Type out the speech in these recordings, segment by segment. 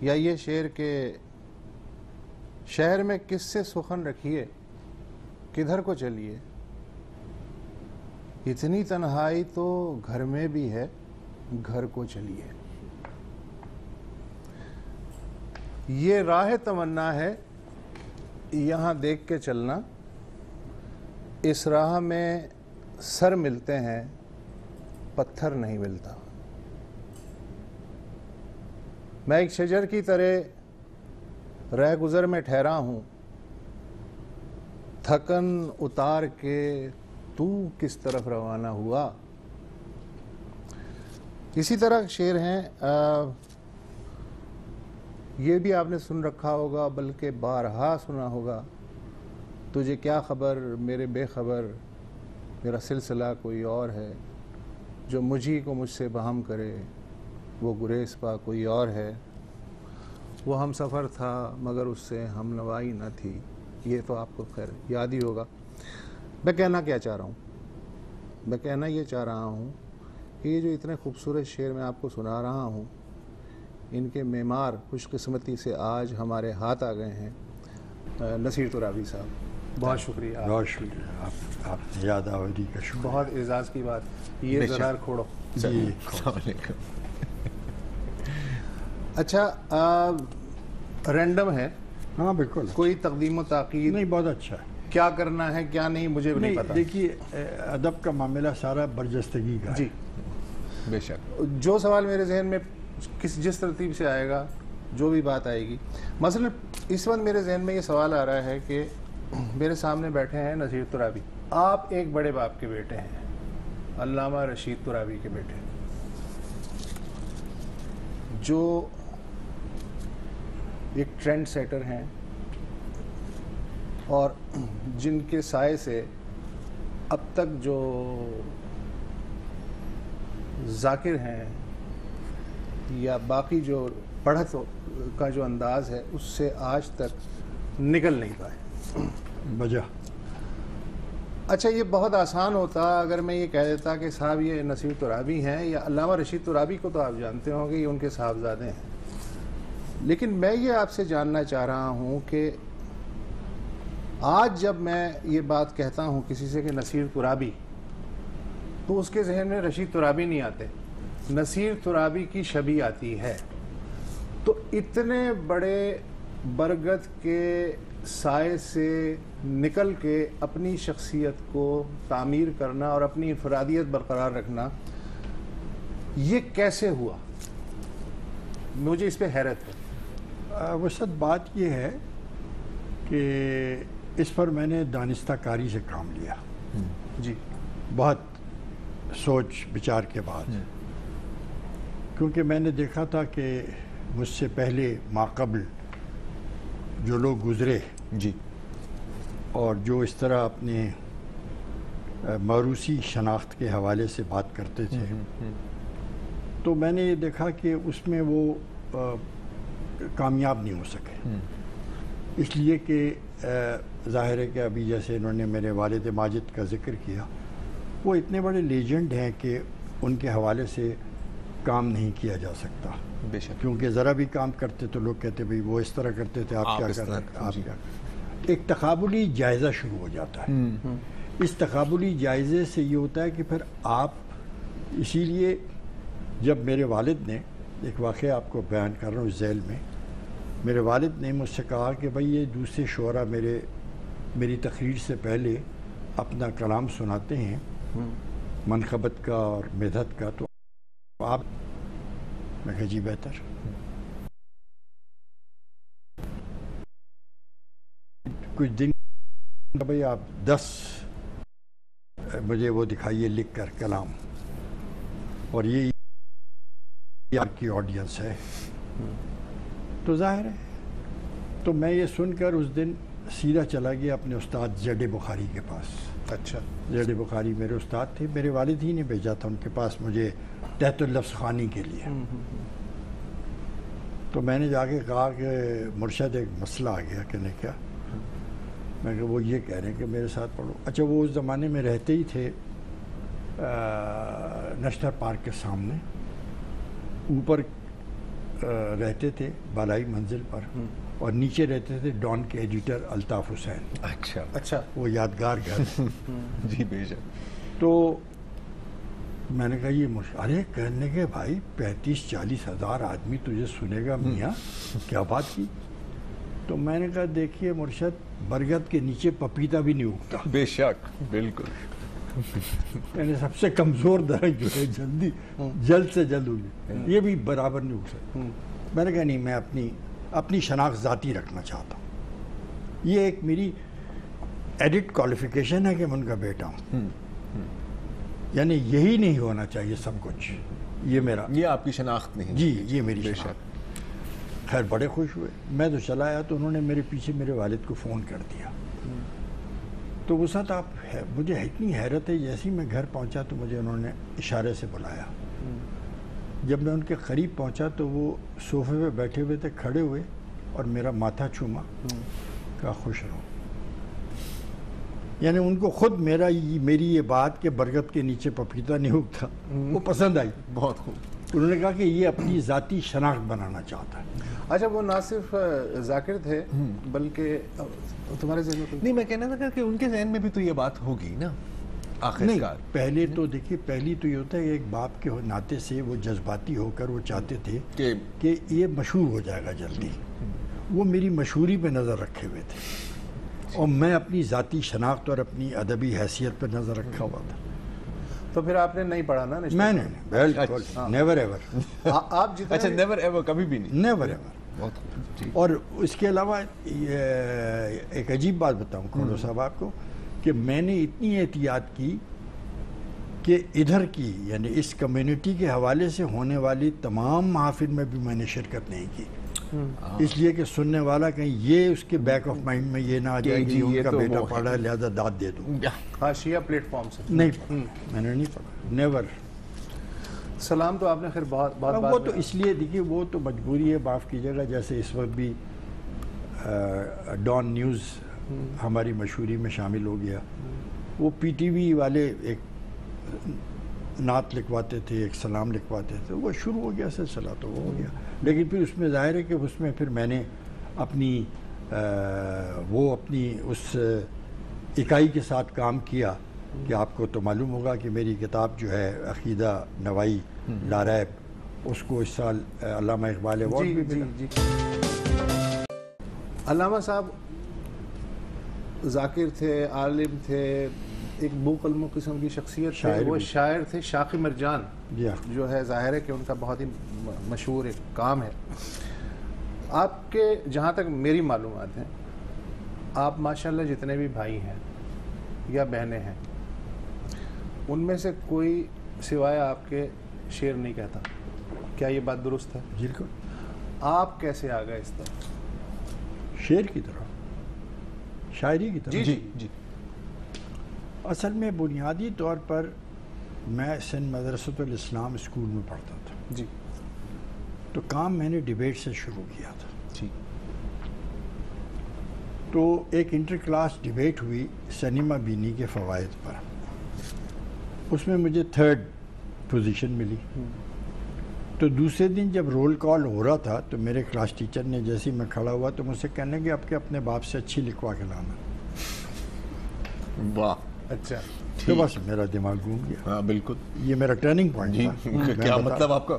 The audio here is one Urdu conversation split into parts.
یا یہ شعر کہ شہر میں کس سے سخن رکھیے کدھر کو چلیے، اتنی تنہائی تو گھر میں بھی ہے گھر کو چلیے۔ یہ راہ تمنا ہے یہاں دیکھ کے چلنا، اس راہ میں سر ملتے ہیں پتھر نہیں ملتا۔ میں ایک شجر کی طرح رہ گزر میں ٹھہرا ہوں، تھکن اتار کے تو کس طرف روانہ ہوا۔ اسی طرح شعر ہیں، یہ بھی آپ نے سن رکھا ہوگا بلکہ بارہا سنا ہوگا، تجھے کیا خبر میرے بے خبر، میرا سلسلہ کوئی اور ہے، جو مجھی کو مجھ سے بہم کرے وہ گریز پا کوئی اور ہے، وہ ہم سفر تھا مگر اس سے ہم نوائی نہ تھی۔ یہ تو آپ کو خیر یاد ہی ہوگا۔ میں کہنا کیا چاہ رہا ہوں، میں کہنا یہ چاہ رہا ہوں کہ یہ جو اتنے خوبصورت شعر میں آپ کو سنا رہا ہوں، ان کے معمار خوش قسمتی سے آج ہمارے ہاتھ آ گئے ہیں نصیر ترابی صاحب۔ بہت شکریہ، بہت شکریہ، آپ نے یاد آوری کا شکریہ، بہت اعزاز کی بات۔ یہ زرار کھوڑو جی السلام علیکم۔ اچھا، رینڈم ہے، ہاں بالکل، کوئی تقدیم و تاخیر نہیں بہت اچھا ہے۔ کیا کرنا ہے کیا نہیں مجھے بھی نہیں پتا۔ دیکھیے ادب کا معاملہ سارا برجستگی کا ہے۔ جی بے شک، جو سوال میرے ذہن میں جس ترتیب سے آئے گا، جو بھی بات آئے گی، مثلا اس وقت میرے ذہن میں یہ سوال آ رہا ہے کہ میرے سامنے بیٹھے ہیں نصیر ترابی، آپ ایک بڑے باپ کے بیٹے ہیں، علامہ رشید ترابی کے بیٹے، جو ایک ٹرینڈ سیٹر ہیں اور جن کے سائے سے اب تک جو ذاکر ہیں یا باقی جو پڑھت کا جو انداز ہے اس سے آج تک نکل نہیں پائے۔ وجہ اچھا، یہ بہت آسان ہوتا اگر میں یہ کہہ دیتا کہ صاحب یہ نصیر ترابی ہیں، یا علامہ رشید ترابی کو تو آپ جانتے ہوں گے، یہ ان کے صاحبزادے ہیں، لیکن میں یہ آپ سے جاننا چاہ رہا ہوں کہ آج جب میں یہ بات کہتا ہوں کسی سے کہ نصیر ترابی، تو اس کے ذہن میں رشید ترابی نہیں آتے، نصیر ترابی کی شبیہ آتی ہے۔ تو اتنے بڑے برگد کے سائے سے نکل کے اپنی شخصیت کو تعمیر کرنا اور اپنی انفرادیت برقرار رکھنا، یہ کیسے ہوا؟ مجھے اس پہ حیرت ہے۔ وسعت بات یہ ہے کہ اس پر میں نے دانستہ کاری سے کام لیا، جی، بہت سوچ بچار کے بعد، کیونکہ میں نے دیکھا تھا کہ مجھ سے پہلے ماقبل جو لوگ گزرے جی، اور جو اس طرح اپنے موروثی شناخت کے حوالے سے بات کرتے تھے، تو میں نے یہ دیکھا کہ اس میں وہ کامیاب نہیں ہو سکے، اس لیے کہ ظاہر ہے کہ ابھی جیسے انہوں نے میرے والد ماجد کا ذکر کیا، وہ اتنے بڑے لیجنڈ ہیں کہ ان کے حوالے سے کام نہیں کیا جا سکتا، بے شک، کیونکہ ذرا بھی کام کرتے تو لوگ کہتے بھئی وہ اس طرح کرتے تھے، آپ کیا اس کر طرح رہے ہیں، آپ جی۔ کیا کر، ایک تقابلی جائزہ شروع ہو جاتا ہے۔ اس تقابلی جائزے سے یہ ہوتا ہے کہ پھر آپ، اسی لیے جب میرے والد نے، ایک واقعہ آپ کو بیان کر رہا ہوں، ذیل میں میرے والد نے مجھ سے کہا کہ بھئی یہ دوسرے شعراء میری تقریر سے پہلے اپنا کلام سناتے ہیں منقبت کا اور مدحت کا، تو آپ، میں کہا جی بہتر۔ کچھ دن بھئی آپ 10 مجھے وہ دکھائیے لکھ کر کلام، اور یہ آپ کی آڈینس ہے، تو ظاہر ہے، تو میں یہ سن کر اس دن سیدھا چلا گیا اپنے استاد زید بخاری کے پاس۔ اچھا، زید بخاری میرے استاد تھے، میرے والد ہی نے بھیجا تھا ان کے پاس مجھے تحت اللفظ خوانی کے لیے۔ تو میں نے جا کے کہا کہ مرشد ایک مسئلہ آ گیا، کہنے کیا؟ میں کہ وہ یہ کہہ رہے ہیں کہ میرے ساتھ پڑھو۔ اچھا، وہ اس زمانے میں رہتے ہی تھے نشتر پارک کے سامنے، اوپر رہتے تھے بالائی منزل پر، اور نیچے رہتے تھے ڈان کے ایڈیٹر الطاف حسین. اچھا. وہ یادگار گھر. جی بے شک. تو میں نے کہا یہ ارے کہنے کے بھائی 35-40 ہزار آدمی تجھے سنے گا میاں، کیا بات کی؟ تو میں نے کہا دیکھیے مرشد، برگد کے نیچے پپیتا بھی نہیں اگتا. بے شک، بالکل. یعنی سب سے کمزور درخت جو ہے جلد سے جلد اگے، یہ بھی برابر نہیں اگ سکتا. میں نے کہا نہیں، میں اپنی شناخت ذاتی رکھنا چاہتا ہوں. یہ ایک میری ایڈٹ کوالیفیکیشن ہے کہ میں ان کا بیٹا ہوں. یعنی یہی نہیں ہونا چاہیے سب کچھ. یہ میرا، یہ آپ کی شناخت نہیں. جی یہ میری بے شناخت. شک. خیر بڑے خوش ہوئے. میں تو چلا آیا تو انہوں نے میرے پیچھے میرے والد کو فون کر دیا. تو وہ ساتھ مجھے اتنی حیرت ہے، جیسے ہی میں گھر پہنچا تو مجھے انہوں نے اشارے سے بلایا. جب میں ان کے قریب پہنچا تو وہ صوفے پہ بیٹھے ہوئے تھے، کھڑے ہوئے اور میرا ماتھا چوما، کہا خوش رہو. یعنی ان کو خود میری یہ بات کہ برگد کے نیچے پپیتا نہیں اگتا وہ پسند آئی. بہت خوب. انہوں نے کہا کہ یہ اپنی ذاتی شناخت بنانا چاہتا ہے. اچھا، وہ نہ صرف ذاکر تھے بلکہ تمہارے ذہن میں نہیں، میں کہنا تھا کہ ان کے ذہن میں بھی تو یہ بات ہوگی نا آخر کار. پہلے تو دیکھیے، پہلی تو یہ ہوتا ہے کہ ایک باپ کے ناطے سے وہ جذباتی ہو کر وہ چاہتے تھے کہ یہ مشہور ہو جائے گا جلدی. وہ میری مشہوری پہ نظر رکھے ہوئے تھے اور میں اپنی ذاتی شناخت اور اپنی ادبی حیثیت پہ نظر رکھا ہوا تھا. تو پھر آپ نے نہیں پڑھا نا؟ میں نے بالکل نیور ایور. آپ جتنے اچھا، نیور ایور، کبھی بھی نہیں. Never ever. بہت خوب. اور اس کے علاوہ ایک عجیب بات بتاؤں کھوڑو صاحب آپ کو، کہ میں نے اتنی احتیاط کی کہ ادھر کی یعنی اس کمیونٹی کے حوالے سے ہونے والی تمام محافل میں بھی میں نے شرکت نہیں کی. اس لیے کہ سننے والا کہیں یہ اس کے بیک آف مائنڈ میں یہ نہ آ جائے کہ ان کا بیٹا پڑھ رہا ہے لہذا داد دے دوں. حاشیہ پلیٹ فارم سے نہیں پڑھا، میں نے نہیں پڑھا. نیور. سلام تو آپ نے خیر بہت وہ تو اس لیے دیکھیے وہ تو مجبوری ہے، معاف کیجیے گا. جیسے اس وقت بھی ڈان نیوز ہماری مشہوری میں شامل ہو گیا. وہ پی ٹی وی والے ایک نعت لکھواتے تھے، ایک سلام لکھواتے تھے. وہ شروع ہو گیا سلسلہ تو وہ ہو گیا. لیکن پھر اس میں ظاہر ہے کہ اس میں پھر میں نے اپنی اس اکائی کے ساتھ کام کیا کہ آپ کو تو معلوم ہوگا کہ میری کتاب جو ہے عقیدہ نوائی لاریب، اس کو اس سال علامہ اقبال ایوارڈ بھی ملا. جی. علامہ صاحب ذاکر تھے، عالم تھے، ایک بو قلم قسم کی شخصیت تھے. وہ شاعر تھے. شاخ مرجان جو ہے ظاہر ہے کہ ان کا بہت ہی مشہور ایک کام ہے. آپ کے جہاں تک میری معلومات ہیں، آپ ماشاءاللہ جتنے بھی بھائی ہیں یا بہنیں ہیں، ان میں سے کوئی سوائے آپ کے شعر نہیں کہتا. کیا یہ بات درست ہے؟ بالکل. آپ کیسے آ گئے اس طرح؟ شعر کی طرح، شاعری کی طرح. جی. اصل میں بنیادی طور پر میں سندھ مدرسۃ الاسلام اسکول میں پڑھتا تھا. جی. تو کام میں نے ڈیبیٹ سے شروع کیا تھا. جی. تو ایک انٹر کلاس ڈیبیٹ ہوئی سنیما بینی کے فوائد پر. اس میں مجھے 3rd پوزیشن ملی. تو دوسرے دن جب رول کال ہو رہا تھا تو میرے کلاس ٹیچر نے جیسے ہی میں کھڑا ہوا تو مجھ سے کہنے کہ آپ کے اپنے باپ سے اچھی لکھوا کے لانا. واہ. اچھا. تو بس میرا دماغ گھوم گیا. ہاں بالکل. یہ میرا ٹرننگ پوائنٹ تھا. کیا مطلب آپ کا؟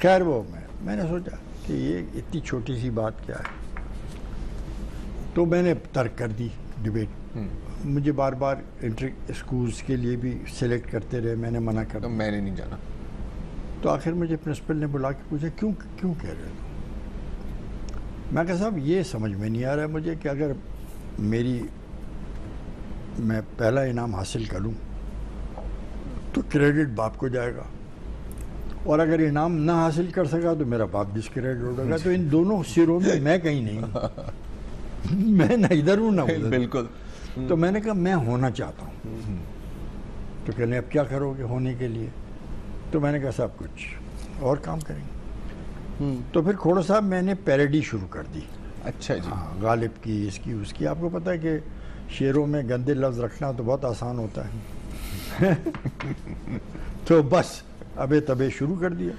خیر وہ میں نے سوچا کہ یہ اتنی چھوٹی سی بات کیا ہے. تو میں نے ترک کر دی ڈیبیٹ. مجھے بار بار انٹر اسکولس کے لیے بھی سلیکٹ کرتے رہے، میں نے منع کر دیا. میں نے نہیں جانا. تو آخر مجھے پرنسپل نے بلا کے پوچھا کیوں کہہ رہے ہو؟ میں کہا صاحب یہ سمجھ میں نہیں آ رہا ہے مجھے کہ اگر میں پہلا انعام حاصل کروں تو کریڈٹ باپ کو جائے گا، اور اگر انعام نہ حاصل کر سکا تو میرا باپ ڈسکریڈٹ ہو گا. تو ان دونوں سروں میں کہیں نہیں ہوں. میں نہ ادھر ہوں نہ ادھر. بالکل. تو میں نے کہا میں ہونا چاہتا ہوں. تو کہنے اب کیا کرو گے ہونے کے لیے؟ تو میں نے کہا صاحب کچھ اور کام کریں گے. تو پھر کھوڑو صاحب میں نے پیروڈی شروع کر دی. اچھا جی. غالب کی، اس کی، اس کی. آپ کو پتہ ہے کہ شعروں میں گندے لفظ رکھنا تو بہت آسان ہوتا ہے. تو بس ابے تبے شروع کر دیا.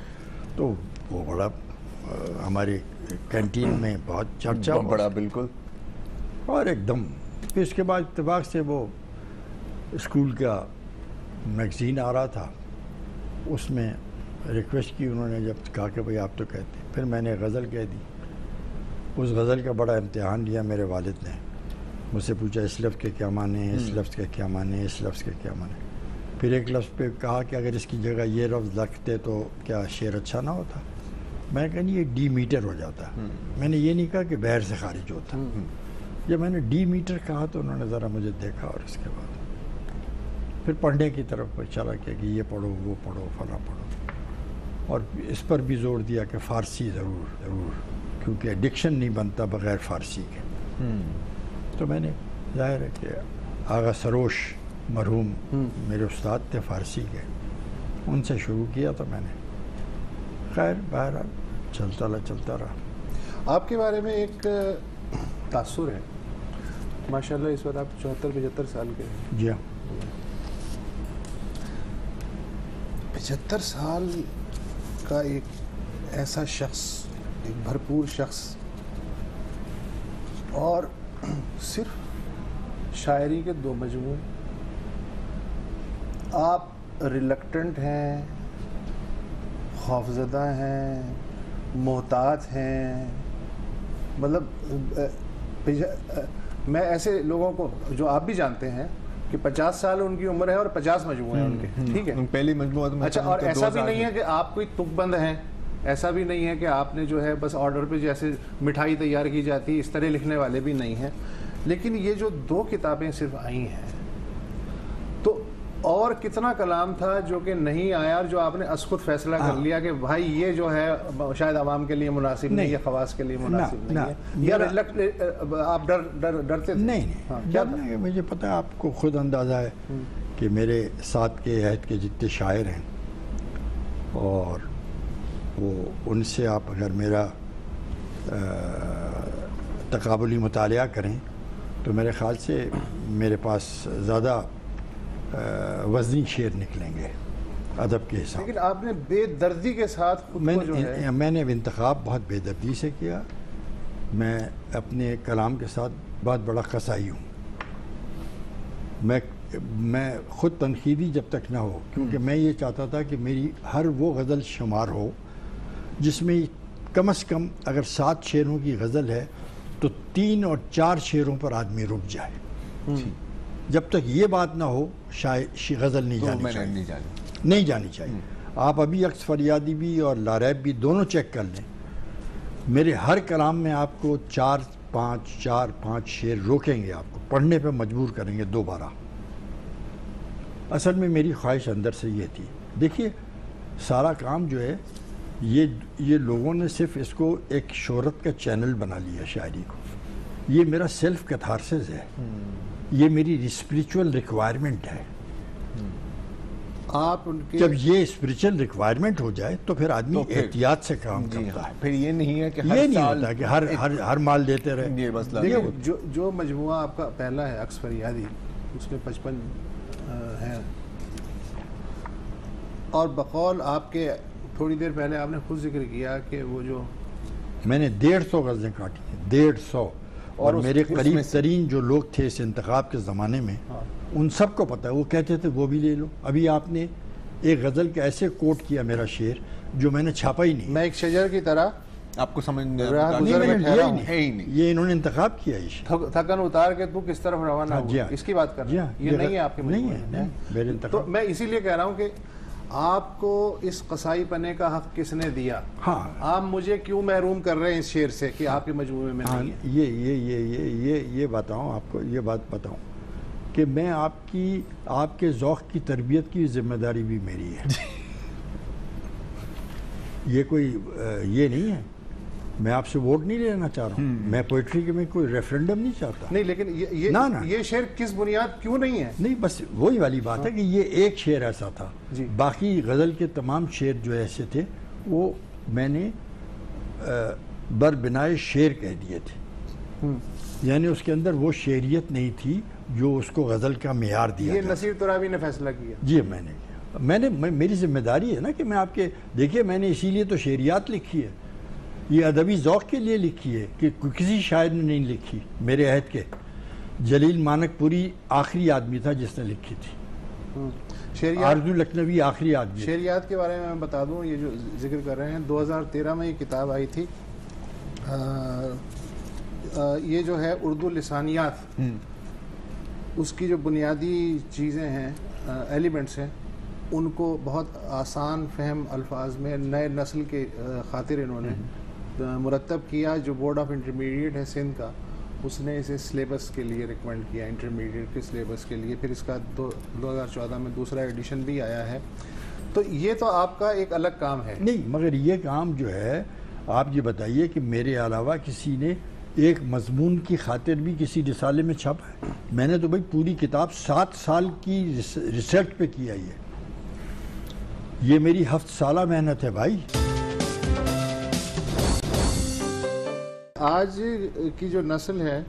تو وہ بڑا ہمارے کینٹین میں بہت چرچا ہوا بڑا بالکل. اور ایک دم پھر اس کے بعد اتفاق سے وہ اسکول کا میگزین آ رہا تھا, اس میں ریکویسٹ کی انہوں نے, جب کہا کہ بھئی آپ تو کہتے ہیں, پھر میں نے غزل کہہ دی. اس غزل کا بڑا امتحان لیا میرے والد نے, مجھ سے پوچھا اس لفظ کے کیا معنی ہیں, اس لفظ کے کیا معنی ہیں, اس لفظ کے کیا معنی ہیں. پھر ایک لفظ پہ کہا کہ اگر اس کی جگہ یہ لفظ لکھتے تو کیا شعر اچھا نہ ہوتا. میں نے کہا نہیں, یہ ڈی میٹر ہو جاتا. میں نے یہ نہیں کہا کہ بحر سے خارج ہوتا. جب میں نے ڈی میٹر کہا تو انہوں نے ذرا مجھے دیکھا, اور اس کے بعد پھر پڑھنے کی طرف چلا کیا کہ یہ پڑھو, وہ پڑھو, فلاں پڑھو, اور اس پر بھی زور دیا کہ فارسی ضرور کیونکہ ڈکشن نہیں بنتا بغیر فارسی کے. تو میں نے ظاہر ہے کہ آغا سروش مرحوم میرے استاد تھے فارسی کے, ان سے شروع کیا تو میں نے, خیر بہرحال چلتا رہا. آپ کے بارے میں ایک تاثر ہے, ماشاءاللہ اس وقت آپ 74-75 سال کے ہیں. جی ہاں. 75 سال کا ایک ایسا شخص, ایک بھرپور شخص, اور صرف شاعری کے 2 مجموعے. آپ ریلکٹنٹ ہیں, خوفزدہ ہیں, محتاط ہیں. مطلب میں ایسے لوگوں کو جو آپ بھی جانتے ہیں کہ 50 سال ان کی عمر ہے اور 50 مجموعے ہیں ان کے, ٹھیک ہے, پہلی مجموعہ میں. اچھا, اور ایسا بھی نہیں ہے کہ آپ کوئی تک بند ہیں, ایسا بھی نہیں ہے کہ آپ نے جو ہے بس آرڈر پہ جیسے مٹھائی تیار کی جاتی ہے اس طرح لکھنے والے بھی نہیں ہیں. لیکن یہ جو 2 کتابیں صرف آئی ہیں, تو اور کتنا کلام تھا جو کہ نہیں آیا, اور جو آپ نے از خود فیصلہ کر لیا کہ بھائی یہ جو ہے شاید عوام کے لیے مناسب نہیں ہے, خواص کے لیے مناسب نہیں ہے, یا آپ ڈرتے تھے؟ نہیں, ڈرنا, مجھے پتہ ہے, آپ کو خود اندازہ ہے کہ میرے ساتھ کے عہد کے جتنے شاعر ہیں, اور وہ ان سے آپ اگر میرا تقابلی مطالعہ کریں تو میرے خیال سے میرے پاس زیادہ وزنی شعر نکلیں گے ادب کے حساب. لیکن آپ نے بے دردی کے ساتھ خود کو جو ہے, میں نے انتخاب بہت بے دردی سے کیا. میں اپنے کلام کے ساتھ بہت بڑا قصائی ہوں. میں خود تنقیدی جب تک نہ ہو, کیونکہ میں یہ چاہتا تھا کہ میری ہر وہ غزل شمار ہو جس میں کم از کم اگر 7 شعروں کی غزل ہے تو 3 اور 4 شعروں پر آدمی رک جائے. جب تک یہ بات نہ ہو غزل نہیں جانی چاہیے. آپ ابھی عکس فریادی بھی اور لاریب بھی دونوں چیک کر لیں, میرے ہر کلام میں آپ کو 4-5 شعر روکیں گے, آپ کو پڑھنے پہ مجبور کریں گے دوبارہ. اصل میں میری خواہش اندر سے یہ تھی. دیکھیے سارا کام جو ہے یہ لوگوں نے صرف اس کو ایک شہرت کا چینل بنا لیا شاعری کو. یہ میرا سیلف کیتھارسس ہے, یہ میری اسپریچول ریکوائرمنٹ ہے. آپ ان کے جب یہ اسپریچول ریکوائرمنٹ ہو جائے تو پھر آدمی احتیاط سے کام کرتا ہے. پھر یہ نہیں ہے کہ یہ نہیں ہوتا کہ ہر مال دیتے رہے. جو مجموعہ آپ کا پہلا ہے عکس فریادی, اس میں 55 ہیں, اور بقول آپ کے تھوڑی دیر پہلے آپ نے خود ذکر کیا کہ وہ جو میں نے 150 غزلیں کاٹی ہیں, 150, اور میرے قریب ترین جو لوگ تھے اس انتخاب کے زمانے میں ان سب کو پتہ ہے, وہ کہتے تھے وہ بھی لے لو. ابھی آپ نے ایک غزل کے ایسے کوٹ کیا میرا شعر جو میں نے چھاپا ہی نہیں. میں ایک شجر کی طرح آپ کو سمجھ نہیں, یہ انہوں نے انتخاب کیا. تھکن اتار کے تو کس طرف روانہ ہوا, اس کی بات کر رہا ہوں. یہ نہیں ہے آپ کے نہیں. تو میں اسی لیے کہہ رہا ہوں کہ آپ کو اس قصائی پنے کا حق کس نے دیا؟ ہاں, آپ مجھے کیوں محروم کر رہے ہیں اس شعر سے کہ آپ کے مجموعے میں نہیں ہے؟ یہ بتاؤں آپ کو, یہ بات بتاؤں کہ میں آپ کے ذوق کی تربیت کی ذمہ داری بھی میری ہے. یہ کوئی یہ نہیں ہے, میں آپ سے ووٹ نہیں لینا چاہ رہا ہوں, میں پوئٹری کے میں کوئی ریفرنڈم نہیں چاہتا. نہیں, لیکن یہ شعر کس بنیاد کیوں نہیں ہے؟ نہیں, بس وہی والی بات ہے کہ یہ ایک شعر ایسا تھا. باقی غزل کے تمام شعر جو ایسے تھے وہ میں نے بربنائے شعر کہہ دیے تھے, یعنی اس کے اندر وہ شعریت نہیں تھی جو اس کو غزل کا معیار دیا. یہ نصیر ترابی نے فیصلہ کیا؟ جی میں نے میری ذمہ داری ہے نا کہ میں آپ کے, دیکھیے میں نے اسی لیے تو شعریات لکھی ہے. یہ ادبی ذوق کے لیے لکھی ہے کہ کسی شاعر نے نہیں لکھی میرے عہد کے. جلیل مانک پوری آخری آدمی تھا جس نے لکھی تھی. آرزو لکھنوی آخری آدمی. شعریات کے بارے میں بتا دوں, یہ جو ذکر کر رہے ہیں 2013 میں یہ کتاب آئی تھی, یہ جو ہے اردو لسانیات, اس کی جو بنیادی چیزیں ہیں, ایلیمنٹس ہیں, ان کو بہت آسان فہم الفاظ میں نئے نسل کے خاطر انہوں نے مرتب کیا. جو بورڈ آف انٹرمیڈیٹ ہے سندھ کا, اس نے اسے سلیبس کے لیے ریکمینڈ کیا, انٹرمیڈیٹ کے سلیبس کے لیے. پھر اس کا 2014 میں دوسرا ایڈیشن بھی آیا ہے. تو یہ تو آپ کا ایک الگ کام ہے. نہیں, مگر یہ کام جو ہے, آپ یہ بتائیے کہ میرے علاوہ کسی نے ایک مضمون کی خاطر بھی کسی رسالے میں چھپا ہے؟ میں نے تو بھائی پوری کتاب 7 سال کی ریسرچ پہ کیا ہے. یہ میری 7 سالہ محنت ہے بھائی. آج کی جو نسل ہے,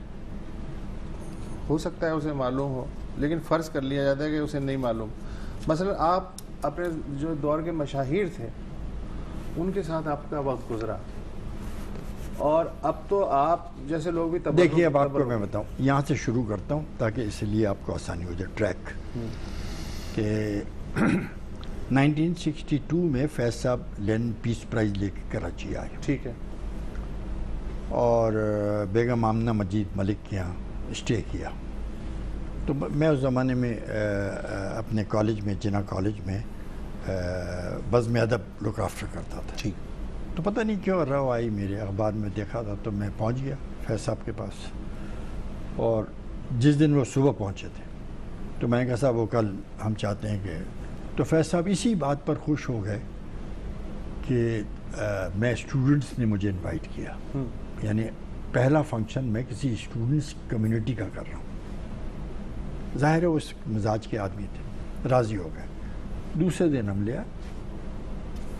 ہو سکتا ہے اسے معلوم ہو, لیکن فرض کر لیا جاتا ہے کہ اسے نہیں معلوم. مثلا آپ اپنے جو دور کے مشاہیر تھے ان کے ساتھ آپ کا وقت گزرا, اور اب تو آپ جیسے لوگ بھی دیکھیے, اب آپ کو میں بتاؤں, یہاں سے شروع کرتا ہوں تاکہ اس لیے آپ کو آسانی ہو جائے ٹریک. کہ 1962 میں فیض صاحب لینن پیس پرائز لے کے کراچی آئے. ٹھیک ہے. اور بیگم آمنہ مجید ملک کے یہاں اسٹے کیا. تو میں اس زمانے میں اپنے کالج میں, جنا کالج میں بزم ادب لک آفٹر کرتا تھا. ٹھیک. تو پتہ نہیں کیوں رو آئی میرے اخبار میں دیکھا تھا, تو میں پہنچ گیا فیض صاحب کے پاس. اور جس دن وہ صبح پہنچے تھے تو میں نے کہا صاحب وہ کل ہم چاہتے ہیں کہ, تو فیض صاحب اسی بات پر خوش ہو گئے کہ میں اسٹوڈنٹس نے مجھے انوائٹ کیا. یعنی پہلا فنکشن میں کسی اسٹوڈنٹس کمیونٹی کا کر رہا ہوں. ظاہر ہے اس مزاج کے آدمی تھے, راضی ہو گئے. دوسرے دن ہم لیا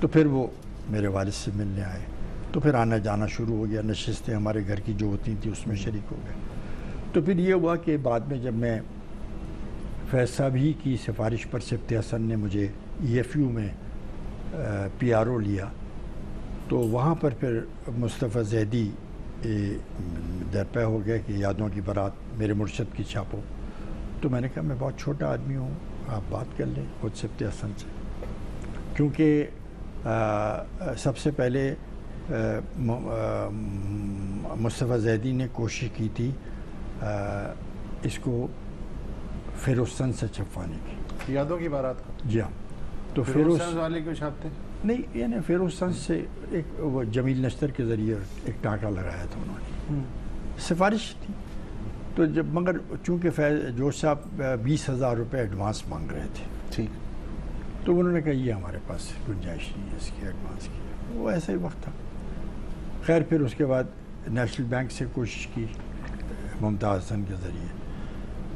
تو پھر وہ میرے والد سے ملنے آئے. تو پھر آنا جانا شروع ہو گیا. نشستیں ہمارے گھر کی جو ہوتی تھیں اس میں شریک ہو گئے. تو پھر یہ ہوا کہ بعد میں جب میں فیض صاحب ہی کی سفارش پر سبت حسن نے مجھے EFU میں PRO لیا, تو وہاں پر پھر مصطفیٰ زیدی درپے ہو گیا کہ یادوں کی بارات میرے مرشد کی چھاپو. تو میں نے کہا میں بہت چھوٹا آدمی ہوں, آپ بات کر لیں خود سبت حسن سے. کیونکہ سب سے پہلے مصطفیٰ زیدی نے کوشش کی تھی اس کو فیروز سن سے چھپوانے کی, یادوں کی بارات کو. جی ہاں. تو فیروز سن والے کو چھاپتے نہیں, یعنی فیروز سن سے ایک وہ جمیل نشتر کے ذریعے ایک ٹانکا لگایا تھا انہوں نے, سفارش تھی. تو جب مگر چونکہ جوش صاحب 20,000 روپے ایڈوانس مانگ رہے تھے. ٹھیک. تو انہوں نے کہا یہ ہمارے پاس گنجائش نہیں ہے اس کی ایڈوانس کی. وہ ایسا ہی وقت تھا. خیر پھر اس کے بعد نیشنل بینک سے کوشش کی ممتاز حسن کے ذریعے,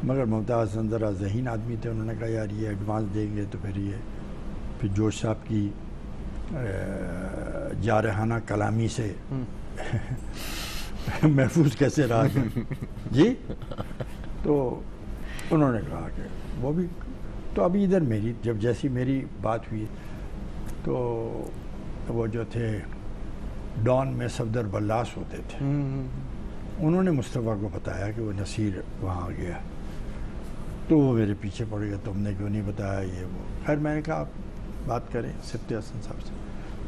مگر ممتاز حسن ذرا ذہین آدمی تھے. انہوں نے کہا یار یہ ایڈوانس دیں گے تو پھر جوش صاحب کی جارحانہ کلامی سے محفوظ کیسے رہا جی. تو انہوں نے کہا کہ وہ بھی, تو ابھی ادھر میری جب جیسی میری بات ہوئی تو وہ جو تھے ڈان میں صفدر بلاس ہوتے تھے, انہوں نے مصطفیٰ کو بتایا کہ وہ نصیر وہاں آ گیا. تو وہ میرے پیچھے پڑ گیا, تم نے کیوں نہیں بتایا یہ وہ. خیر میں نے کہا آپ بات کریں سبت حسن صاحب سے.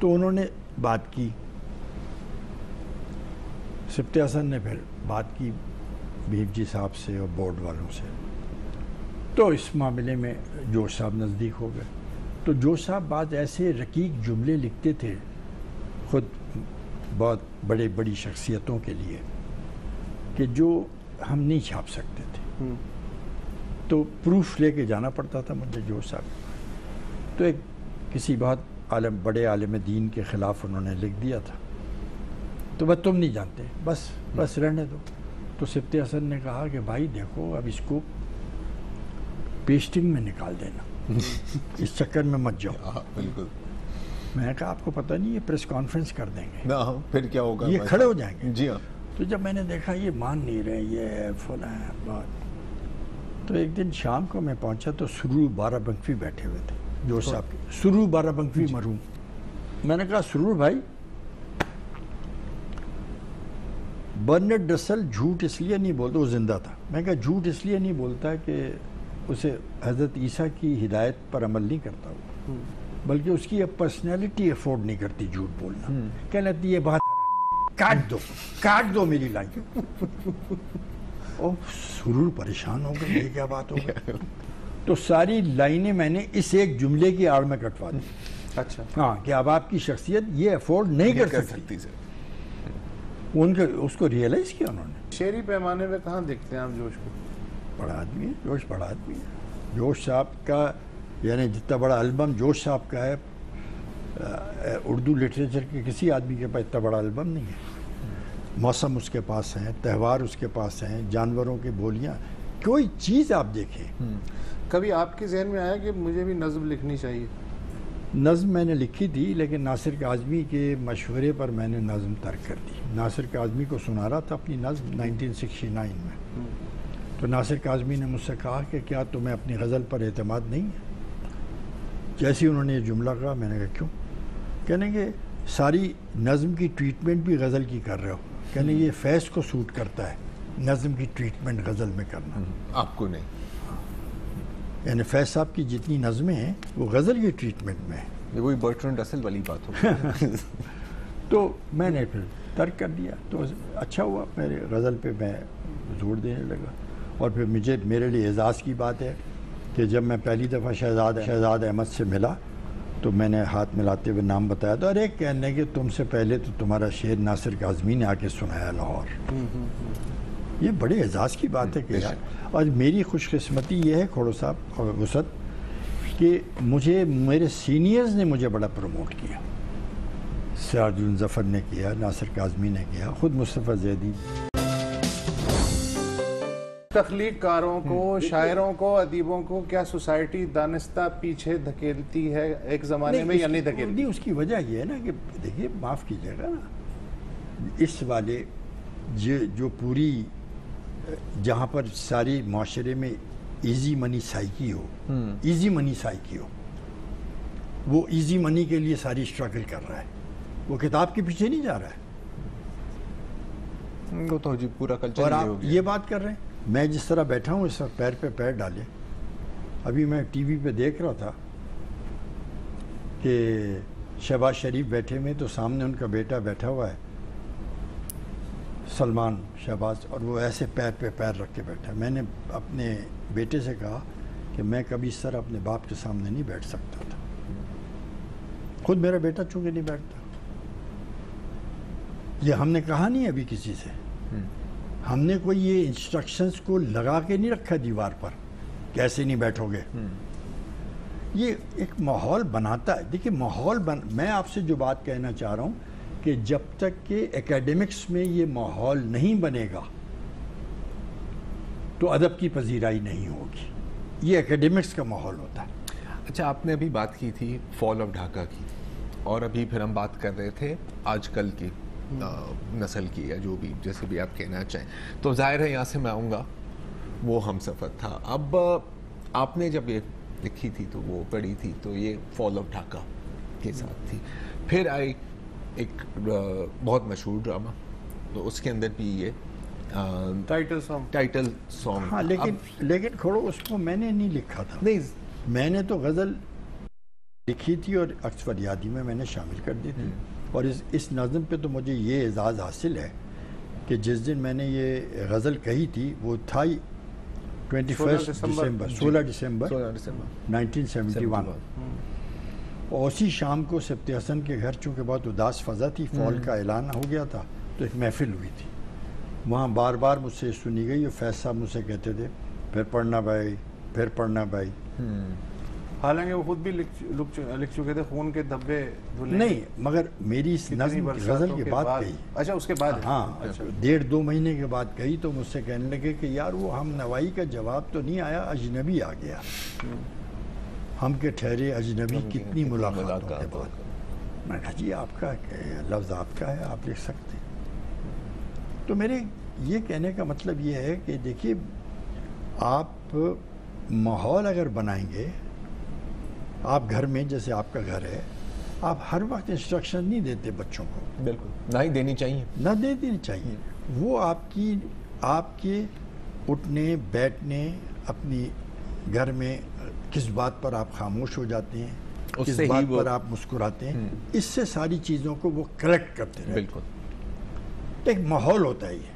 تو انہوں نے بات کی, سبت حسن نے پھر بات کی بھیب جی صاحب سے اور بورڈ والوں سے. تو اس معاملے میں جوش صاحب نزدیک ہو گئے. تو جوش صاحب بعض ایسے رقیق جملے لکھتے تھے خود بہت بڑی شخصیتوں کے لیے کہ جو ہم نہیں چھاپ سکتے تھے. تو پروف لے کے جانا پڑتا تھا مجھے جوش صاحب. تو ایک کسی بہت بڑے عالم دین کے خلاف انہوں نے لکھ دیا تھا. تو بس تم نہیں جانتے, بس رہنے دو. تو سبت حسن نے کہا کہ بھائی دیکھو اب اس کو پیسٹنگ میں نکال دینا, اس چکر میں مت جاؤ. بالکل. میں نے کہا آپ کو پتہ نہیں یہ پریس کانفرنس کر دیں گے, پھر کیا ہوگا, یہ کھڑے ہو جائیں گے. جی ہاں. تو جب میں نے دیکھا یہ مان نہیں رہے, یہ فلاں بات, تو ایک دن شام کو میں پہنچا تو سرور بارابنکی بیٹھے ہوئے تھے جوش صاحب کے. سرور بارابنکی مرحوم. میں نے کہا سرور بھائی برنارڈ رسل جھوٹ اس لیے نہیں بولتا، وہ زندہ تھا، میں کہا جھوٹ اس لیے نہیں بولتا کہ اسے حضرت عیسیٰ کی ہدایت پر عمل نہیں کرتا ہوا، بلکہ اس کی اب پرسنالٹی افورڈ نہیں کرتی جھوٹ بولنا، کہنے لگتی یہ بات کاٹ دو میری لائن۔ او سرور پریشان ہو گئے، یہ کیا بات ہو گئی؟ تو ساری لائنیں میں نے اس ایک جملے کی آڑ میں کٹوا دی۔ اچھا ہاں کہ اب آپ کی شخصیت یہ افورڈ نہیں کر سکتی، ان کے اس کو ریئلائز کیا انہوں نے۔ شعری پیمانے میں کہاں دیکھتے ہیں آپ جوش کو؟ بڑا آدمی ہے جوش، بڑا آدمی ہے جوش صاحب کا، یعنی جتنا بڑا البم جوش صاحب کا ہے اردو لٹریچر کے کسی آدمی کے پاس اتنا بڑا البم نہیں ہے۔ موسم اس کے پاس ہیں، تہوار اس کے پاس ہیں، جانوروں کی بولیاں، کوئی چیز آپ دیکھیں۔ کبھی آپ کے ذہن میں آیا کہ مجھے بھی نظم لکھنی چاہیے؟ نظم میں نے لکھی تھی، لیکن ناصر کاظمی کے مشورے پر میں نے نظم ترک کر دی۔ ناصر کاظمی کو سنا رہا تھا اپنی نظم 1969 میں، تو ناصر کاظمی نے مجھ سے کہا کہ کیا تمہیں اپنی غزل پر اعتماد نہیں ہے؟ جیسے انہوں نے یہ جملہ کہا میں نے کہا کیوں؟ کہنے کہ ساری نظم کی ٹریٹمنٹ بھی غزل کی کر رہے ہو، کہنے یہ فیض کو سوٹ کرتا ہے نظم کی ٹریٹمنٹ غزل میں کرنا، آپ کو نہیں۔ یعنی فیض صاحب کی جتنی نظمیں ہیں وہ غزل کی ٹریٹمنٹ میں ہیں۔ یہ وہی برٹرنڈ رسل والی بات ہوگی۔ تو میں نے پھر ترک کر دیا، تو اچھا ہوا میرے غزل پہ میں زور دینے لگا۔ اور پھر میرے لیے اعزاز کی بات ہے کہ جب میں پہلی دفعہ شہزاد احمد سے ملا تو میں نے ہاتھ ملاتے ہوئے نام بتایا، تو ارے کہنے کہ تم سے پہلے تو تمہارا شعر ناصر کاظمی نے آ کے سنایا لاہور۔ یہ بڑے اعزاز کی بات ہے کہ یار، اور میری خوش قسمتی یہ ہے کھوڑو صاحب اور وسعت کہ مجھے میرے سینئرز نے مجھے بڑا پروموٹ کیا، سراج ظفر نے کیا، ناصر کاظمی نے کیا، خود مصطفیٰ زیدی۔ تخلیق کاروں کو، شاعروں کو، ادیبوں کو کیا سوسائٹی دانستہ پیچھے دھکیلتی ہے ایک زمانے میں یا نہیں دھکیلتی؟ نہیں، اس کی وجہ یہ ہے نا کہ دیکھیے معاف کیجیے گا نا، اس والے جو پوری جہاں پر ساری معاشرے میں ایزی منی سائیکی ہو، وہ ایزی منی کے لیے ساری اسٹرگل کر رہا ہے، وہ کتاب کے پیچھے نہیں جا رہا ہے۔ وہ تو جی پورا کلچر اور آپ یہ بات کر رہے ہیں، میں جس طرح بیٹھا ہوں اس وقت پیر پہ پیر ڈالے، ابھی میں ٹی وی پہ دیکھ رہا تھا کہ شہباز شریف بیٹھے میں تو سامنے ان کا بیٹا بیٹھا ہوا ہے سلمان شہباز، اور وہ ایسے پیر پہ پیر رکھ کے بیٹھا ہے۔ میں نے اپنے بیٹے سے کہا کہ میں کبھی اس طرح اپنے باپ کے سامنے نہیں بیٹھ سکتا تھا، خود میرا بیٹا چونکہ نہیں بیٹھتا۔ یہ ہم نے کہا نہیں ابھی کسی سے، ہم نے کوئی یہ انسٹرکشنز کو لگا کے نہیں رکھا دیوار پر کہ ایسے نہیں بیٹھو گے، یہ ایک ماحول بناتا ہے۔ دیکھیں میں آپ سے جو بات کہنا چاہ رہا ہوں کہ جب تک کہ اکیڈمکس میں یہ ماحول نہیں بنے گا تو ادب کی پذیرائی نہیں ہوگی، یہ اکیڈمکس کا ماحول ہوتا ہے۔ اچھا، آپ نے ابھی بات کی تھی فال آف ڈھاکہ کی، اور ابھی پھر ہم بات کر رہے تھے آج کل کی نسل کی، یا جو بھی جیسے بھی آپ کہنا چاہیں، تو ظاہر ہے یہاں سے میں آؤں گا وہ ہم سفر تھا۔ اب آپ نے جب یہ لکھی تھی تو وہ پڑھی تھی تو یہ فال آف ڈھاکہ کے ساتھ تھی، پھر آئی ایک بہت مشہور ڈرامہ، تو اس کے اندر بھی یہ ٹائٹل سانگ۔ ہاں لیکن کھوڑو اس کو میں نے نہیں لکھا تھا، نہیں میں نے تو غزل لکھی تھی اور اکثر یادی میں نے شامل کر دی تھی، اور اس نظم پہ تو مجھے یہ اعزاز حاصل ہے کہ جس دن میں نے یہ غزل کہی تھی وہ تھا 16 دسمبر 1971، اور اسی شام کو سبت حسن کے گھر چونکہ بہت اداس فضا تھی، فال کا اعلان ہو گیا تھا، تو ایک محفل ہوئی تھی، وہاں بار بار مجھ سے سنی گئی، اور فیض صاحب مجھ سے کہتے تھے پھر پڑھنا بھائی، پھر پڑھنا بھائی۔ حالانکہ وہ خود بھی لکھ چکے تھے خون کے دھبے دھلے، نہیں مگر میری اس نظم غزل کے بعد کہی، اچھا اس کے بعد، ہاں 1.5-2 مہینے کے بعد کہی، تو مجھ سے کہنے لگے کہ یار وہ ہم نوائی کا جواب تو نہیں آیا، اجنبی آ گیا، ہم کے ٹھہرے اجنبی کتنی ملاقاتوں کے بعد۔ میں کہا جی آپ کا لفظ آپ کا ہے، آپ لکھ سکتے ہیں۔ تو میرے یہ کہنے کا مطلب یہ ہے کہ دیکھیے آپ ماحول اگر بنائیں گے، آپ گھر میں جیسے آپ کا گھر ہے، آپ ہر وقت انسٹرکشن نہیں دیتے بچوں کو، بالکل نہ ہی دینی چاہیے، نہ دینی چاہیے، وہ آپ کے اٹھنے بیٹھنے، اپنی گھر میں کس بات پر آپ خاموش ہو جاتے ہیں، کس بات پر آپ مسکراتے ہیں، اس سے ساری چیزوں کو وہ کلیکٹ کرتے رہتے ہیں۔ بالکل ایک ماحول ہوتا ہے یہ۔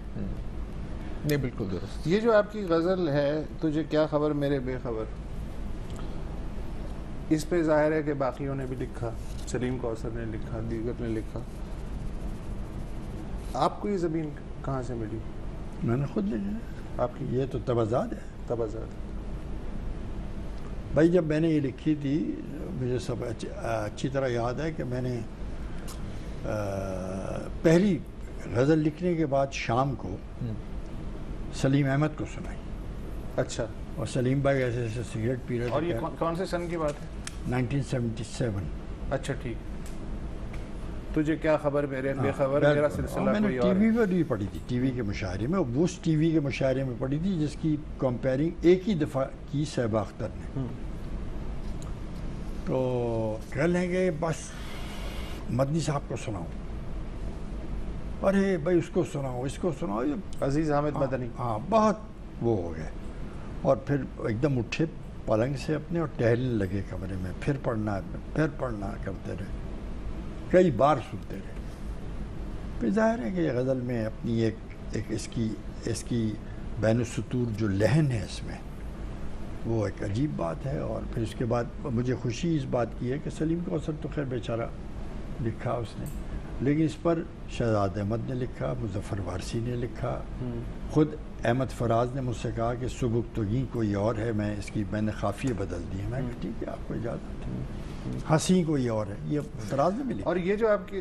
نہیں بالکل درست۔ یہ جو آپ کی غزل ہے تجھے کیا خبر میرے بے خبر، اس پہ ظاہر ہے کہ باقیوں نے بھی لکھا، سلیم کوثر نے لکھا، دیگر نے لکھا، آپ کو یہ زمین کہاں سے ملی؟ میں نے خود لکھا۔ آپ کی یہ تو تبازات ہے تبازات۔ بھائی جب میں نے یہ لکھی تھی، مجھے سب اچھی طرح یاد ہے کہ میں نے پہلی غزل لکھنے کے بعد شام کو سلیم احمد کو سنائی، اچھا، اور سلیم بھائی ایسے ایسے سگریٹ پی رہے تھے۔ اور یہ کون سے سن کی بات ہے؟ 1977۔ اچھا ٹھیک۔ تجھے کیا خبر میرے بے خبر، میرا سلسلہ میں نے کوئی ٹی اور وی ہے۔ پر بھی پڑھی تھی، ٹی وی کے مشاعرے میں، اس ٹی وی کے مشاعرے میں پڑھی تھی جس کی کمپیرنگ ایک ہی دفعہ کی صحبہ اختر نے۔ تو کہہ لیں گے بس مدنی صاحب کو سناؤ، ارے بھائی اس کو سناؤ، اس کو سناؤ، عزیز حامد مدنی۔ ہاں بہت وہ ہو گئے، اور پھر ایک دم اٹھے پلنگ سے اپنے اور ٹہلنے لگے کمرے میں، پھر پڑھنا کرتے رہے، کئی بار سنتے رہے۔ پھر ظاہر ہے کہ یہ غزل میں اپنی ایک اس کی بین السطور جو لہن ہے اس میں، وہ ایک عجیب بات ہے۔ اور پھر اس کے بعد مجھے خوشی اس بات کی ہے کہ سلیم کوثر تو خیر بیچارہ لکھا اس نے، لیکن اس پر شہزاد احمد نے لکھا، مظفر وارسی نے لکھا، خود احمد فراز نے مجھ سے کہا کہ سبکتگی کوئی اور ہے، میں نے قافیے بدل دیے۔ میں کہا ٹھیک ہے، آپ کو اجازت ہے، ہنسی کوئی اور ہے، یہ فراز نے بھی لکھا۔ اور یہ جو آپ کی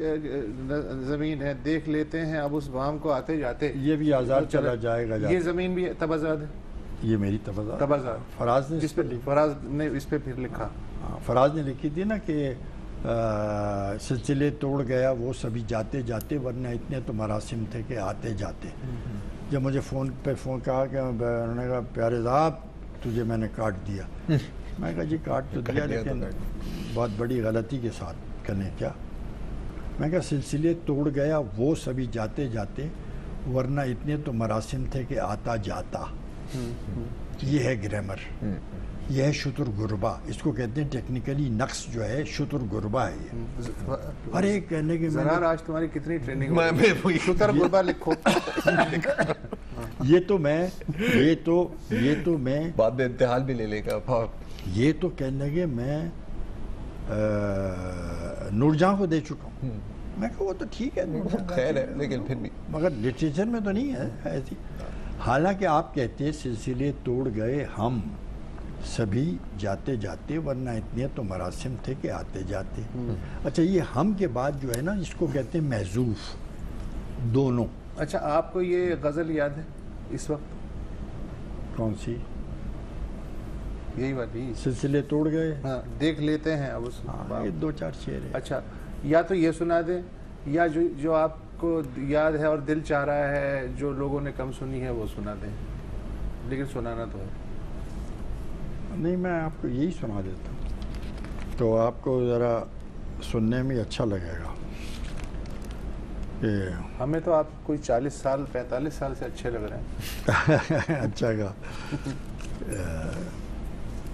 زمین ہے، دیکھ لیتے ہیں اب اس بام کو آتے جاتے، یہ بھی آزاد چلا جائے گا، یہ زمین بھی تبازات ہے؟ یہ میری تبازات فراز نے جس پہ فراز نے اس پہ پھر لکھا۔ فراز نے لکھی تھی نا کہ سلسلے توڑ گیا وہ سبھی جاتے جاتے، ورنہ اتنے تو مراسم تھے کہ آتے جاتے۔ جب مجھے فون کہا کہ انہوں نے کہا پیارے صاحب تجھے میں نے کاٹ دیا، میں کہا جی کاٹ تو دیا لیکن بہت بڑی غلطی کے ساتھ کرنے کیا۔ میں کہا سلسلے توڑ گیا وہ سبھی جاتے جاتے، ورنہ اتنے تو مراسم تھے کہ آتا جاتا۔ یہ ہے گرامر، یہ ہے شتر غربا، اس کو کہتے ہیں ٹیکنیکلی نقص جو ہے شتر غربا ہے یہ۔ ہر ایک کہنے کے زرار آج تمہاری کتنی ٹریننگ ہوئی، شتر غربا لکھو۔ یہ تو میں بعد میں امتحان بھی لے لے گا۔ یہ تو کہنے لگے میں نور جہاں کو دے چکا ہوں۔ میں کہا وہ تو ٹھیک ہے، خیر ہے، لیکن پھر بھی مگر لٹریچر میں تو نہیں ہے ایسی۔ حالانکہ آپ کہتے ہیں سلسلے توڑ گئے ہم سبھی جاتے جاتے، ورنہ اتنے تو مراسم تھے کہ آتے جاتے۔ اچھا یہ ہم کے بعد جو ہے نا اس کو کہتے ہیں محذوف، دونوں۔ اچھا آپ کو یہ غزل یاد ہے اس وقت؟ کون سی؟ یہی والی سلسلے توڑ گئے، ہاں، دیکھ لیتے ہیں اب اس۔ یہ 2-4 شعر ہے۔ اچھا یا تو یہ سنا دیں، یا جو آپ کو یاد ہے اور دل چاہ رہا ہے جو لوگوں نے کم سنی ہے وہ سنا دیں، لیکن سنانا تو ہے۔ نہیں میں آپ کو یہی سنا دیتا ہوں تو آپ کو ذرا سننے میں اچھا لگے گا۔ ہمیں تو آپ کوئی 40 سال 45 سال سے اچھے لگ رہے ہیں۔ اچھا گا۔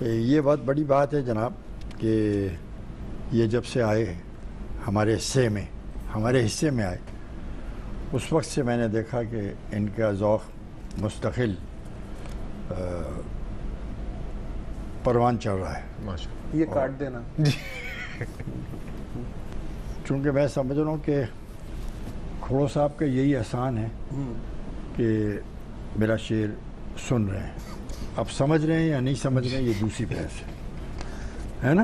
یہ بہت بڑی بات ہے جناب کہ یہ جب سے آئے ہمارے حصے میں آئے، اس وقت سے میں نے دیکھا کہ ان کا ذوق مستقل پروان چڑھ رہا ہے۔ یہ کاٹ دینا، چونکہ میں سمجھ رہا ہوں کہ کھوڑو صاحب کا یہی احسان ہے کہ میرا شعر سن رہے ہیں، اب سمجھ رہے ہیں یا نہیں سمجھ رہے ہیں یہ دوسری بحث ہے نا۔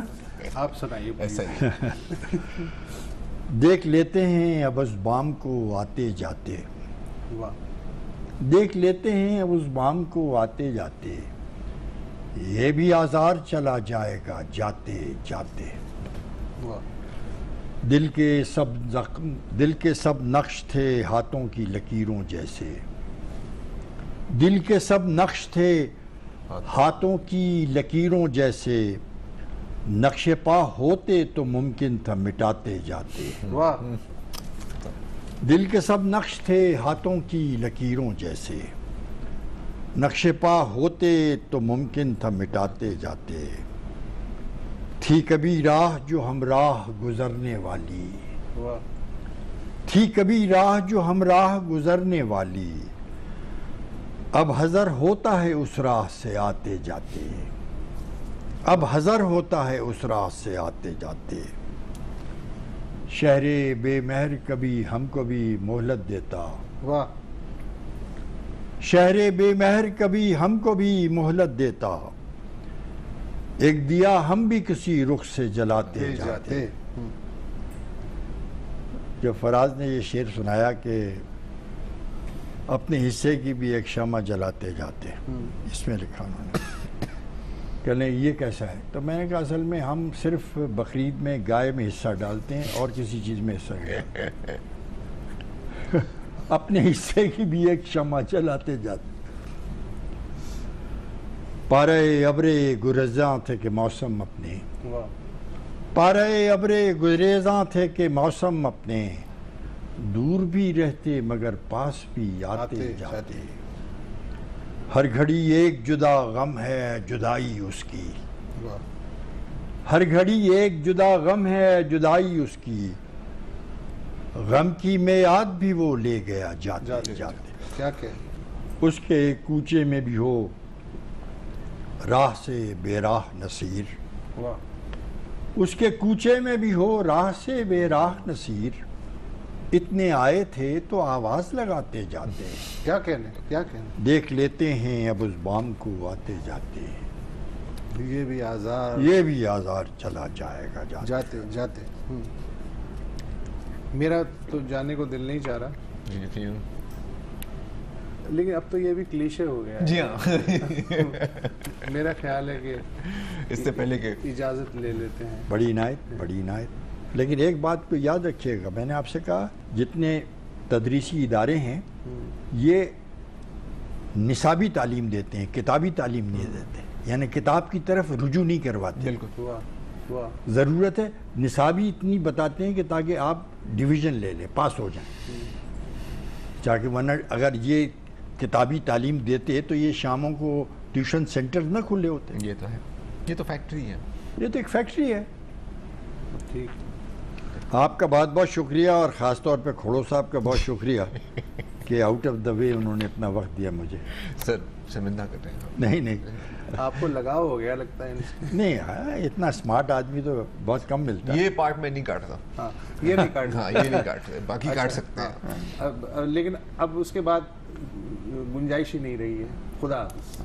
آپ سنائیے۔ ایسا ہی دیکھ لیتے ہیں اب اس بام کو آتے جاتے، واہ، دیکھ لیتے ہیں اب اس بام کو آتے جاتے، یہ بھی آزار چلا جائے گا جاتے جاتے۔ واہ، دل کے سب نقش تھے ہاتھوں کی لکیروں جیسے، دل کے سب نقش تھے ہاتھوں کی لکیروں جیسے، نقش پا ہوتے تو ممکن تھا مٹاتے جاتے۔ واہ، دل کے سب نقش تھے ہاتھوں کی لکیروں جیسے، نقش پا ہوتے تو ممکن تھا مٹاتے جاتے، تھی کبھی راہ جو ہمراہ گزرنے والی، تھی کبھی راہ جو ہمراہ گزرنے والی، اب حذر ہوتا ہے اس راہ سے آتے جاتے، اب حذر ہوتا ہے اس راہ سے آتے جاتے، شہر بے مہر کبھی ہم کو بھی مہلت دیتا، واہ، شہر بے مہر کبھی ہم کو بھی مہلت دیتا، ایک دیا ہم بھی کسی رخ سے جلاتے جاتے۔ جب فراز نے یہ شعر سنایا کہ اپنے حصے کی بھی ایک شمع جلاتے جاتے، اس میں لکھا انہوں نے، کہنے یہ کیسا ہے؟ تو میں نے کہا اصل میں ہم صرف بقرعید میں گائے میں حصہ ڈالتے ہیں اور کسی چیز میں حصہ نہیں ڈالتے، اپنے حصے کی بھی ایک شمع جلاتے جاتے۔ پارے ابرے گریزاں تھے کہ موسم اپنے، پارے ابرے گریزاں تھے کہ موسم اپنے، دور بھی رہتے مگر پاس بھی آتے جاتے، ہر گھڑی ایک جدا غم ہے جدائی اس کی، ہر گھڑی ایک جدا غم ہے جدائی اس کی، غم کی میعاد بھی وہ لے گیا جاتے جاتے، کیا کہ اس کے کوچے میں بھی ہو راہ سے بے راہ نصیر، اس کے کوچے میں بھی ہو راہ سے بے راہ نصیر، اتنے آئے تھے تو آواز لگاتے جاتے، کیا کہنے، کیا کہنے، دیکھ لیتے ہیں اب اس بام کو آتے جاتے، یہ بھی آزار، یہ بھی آزار چلا جائے گا جاتے جاتے۔ میرا تو جانے کو دل نہیں چاہ رہا، لیکن اب تو یہ بھی کلیشے ہو گیا ہے۔ جی ہاں، میرا خیال ہے کہ اس سے پہلے کہ اجازت لے لیتے ہیں۔ بڑی عنایت، بڑی عنایت۔ لیکن ایک بات کو یاد رکھیے گا، میں نے آپ سے کہا جتنے تدریسی ادارے ہیں یہ نصابی تعلیم دیتے ہیں، کتابی تعلیم نہیں دیتے، یعنی کتاب کی طرف رجوع نہیں کرواتے۔ بالکل، ضرورت ہے نصابی اتنی بتاتے ہیں کہ تاکہ آپ ڈویژن لے لیں، پاس ہو جائیں، تاکہ ورنہ اگر یہ کتابی تعلیم دیتے تو یہ شاموں کو ٹیوشن سینٹر نہ کھلے ہوتے۔ یہ تو ہے، یہ تو فیکٹری ہے، یہ تو ایک فیکٹری ہے۔ ٹھیک، آپ کا بہت بہت شکریہ، اور خاص طور پہ کھوڑو صاحب کا بہت شکریہ کہ آؤٹ آف دا وے انہوں نے اپنا وقت دیا مجھے۔ سر شرمندہ کر رہے ہیں۔ نہیں نہیں آپ کو لگاؤ ہو گیا لگتا ہے ان سے۔ نہیں، اتنا اسمارٹ آدمی تو بہت کم ملتا ہے۔ یہ پارٹ میں نہیں کاٹتا، ہاں، یہ نہیں کاٹ، ہاں یہ نہیں کاٹتے، باقی کاٹ سکتے ہیں۔ لیکن اب اس کے بعد گنجائش ہی نہیں رہی ہے۔ خدا حافظ۔